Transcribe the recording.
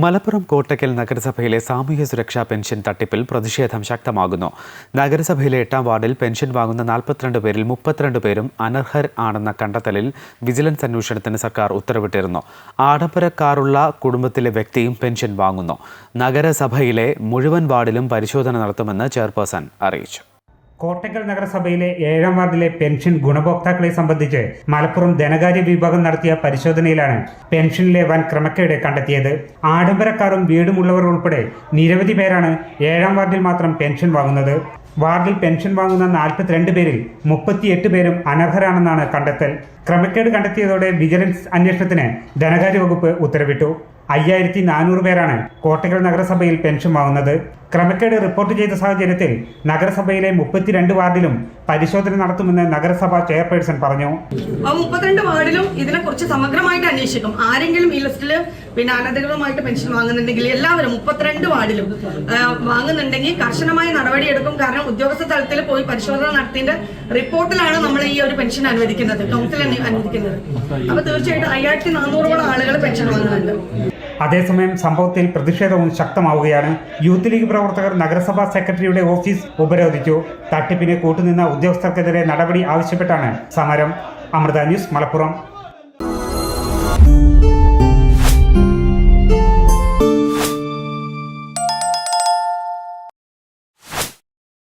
മലപ്പുറം കോട്ടക്കൽ നഗരസഭയിലെ സാമൂഹ്യ സുരക്ഷാ പെൻഷൻ തട്ടിപ്പിൽ പ്രതിഷേധം ശക്തമാകുന്നു. നഗരസഭയിലെ 8-ാം വാർഡിൽ പെൻഷൻ വാങ്ങുന്ന 42 പേരിൽ 32 പേരും അനർഹർ ആണെന്ന കണ്ടെത്തലിൽ വിജിലൻസ് അന്വേഷണത്തിന് സർക്കാർ ഉത്തരവിട്ടിരുന്നു. ആഡംബരക്കാരുള്ള കുടുംബത്തിലെ വ്യക്തിയും പെൻഷൻ വാങ്ങുന്നു. നഗരസഭയിലെ മുഴുവൻ വാർഡിലും പരിശോധന നടത്തുമെന്ന് ചെയർപേഴ്സൺ അറിയിച്ചു. കോട്ടക്കൽ നഗരസഭയിലെ 7-ാം വാർഡിലെ പെൻഷൻ ഗുണഭോക്താക്കളെ സംബന്ധിച്ച് മലപ്പുറം ധനകാര്യ വിഭാഗം നടത്തിയ പരിശോധനയിലാണ് പെൻഷനിലെ വൻ ക്രമക്കേട് കണ്ടെത്തിയത്. ആഡംബരക്കാരും വീടുമുള്ളവർ ഉൾപ്പെടെ നിരവധി പേരാണ് 7-ാം വാർഡിൽ മാത്രം പെൻഷൻ വാങ്ങുന്നത്. വാർഡിൽ പെൻഷൻ വാങ്ങുന്ന 42 പേരിൽ 38 പേരും അനർഹരാണെന്നാണ് കണ്ടെത്തൽ. ക്രമക്കേട് കണ്ടെത്തിയതോടെ വിജിലൻസ് അന്വേഷണത്തിന് ധനകാര്യ വകുപ്പ് ഉത്തരവിട്ടു. 5400 പേരാണ് കോട്ടക്കൽ നഗരസഭയിൽ പെൻഷൻ വാങ്ങുന്നത്. ക്രമക്കേട് റിപ്പോർട്ട് ചെയ്ത സാഹചര്യത്തിൽ നഗരസഭയിലെ 32 വാർഡിലും പരിശോധന നടത്തുമെന്ന് നഗരസഭാ ചെയർപേഴ്സൺ പറഞ്ഞു. 32 വാർഡിലും ഇതിനെക്കുറിച്ച് സമഗ്രമായിട്ട് അന്വേഷിക്കും. ആരെങ്കിലും ഈ ലിസ്റ്റിൽ അനധികൃതമായിട്ട് പെൻഷൻ വാങ്ങുന്നുണ്ടെങ്കിൽ എല്ലാവരും 32 വാർഡിലും വാങ്ങുന്നുണ്ടെങ്കിൽ കർശനമായ നടപടിയെടുക്കും. കാരണം ഉദ്യോഗസ്ഥ തലത്തിൽ പോയി പരിശോധന നടത്തിയതിന്റെ റിപ്പോർട്ടിലാണ് നമ്മൾ ഈ ഒരു പെൻഷൻ അനുവദിക്കുന്നത്, കൗൺസിൽ അനുവദിക്കുന്നത്. അപ്പൊ തീർച്ചയായിട്ടും 5400ഓളം ആളുകൾ പെൻഷൻ വാങ്ങുന്നുണ്ട്. അതേസമയം സംഭവത്തിൽ പ്രതിഷേധവും ശക്തമാവുകയാണ്. യൂത്ത് ലീഗ് പ്രവർത്തകർ നഗരസഭാ സെക്രട്ടറിയുടെ ഓഫീസ് ഉപരോധിച്ചു. തട്ടിപ്പിന് കൂട്ടുനിന്ന ഉദ്യോഗസ്ഥർക്കെതിരെ നടപടി ആവശ്യപ്പെട്ടാണ് സമരം. അമൃത ന്യൂസ്, മലപ്പുറം.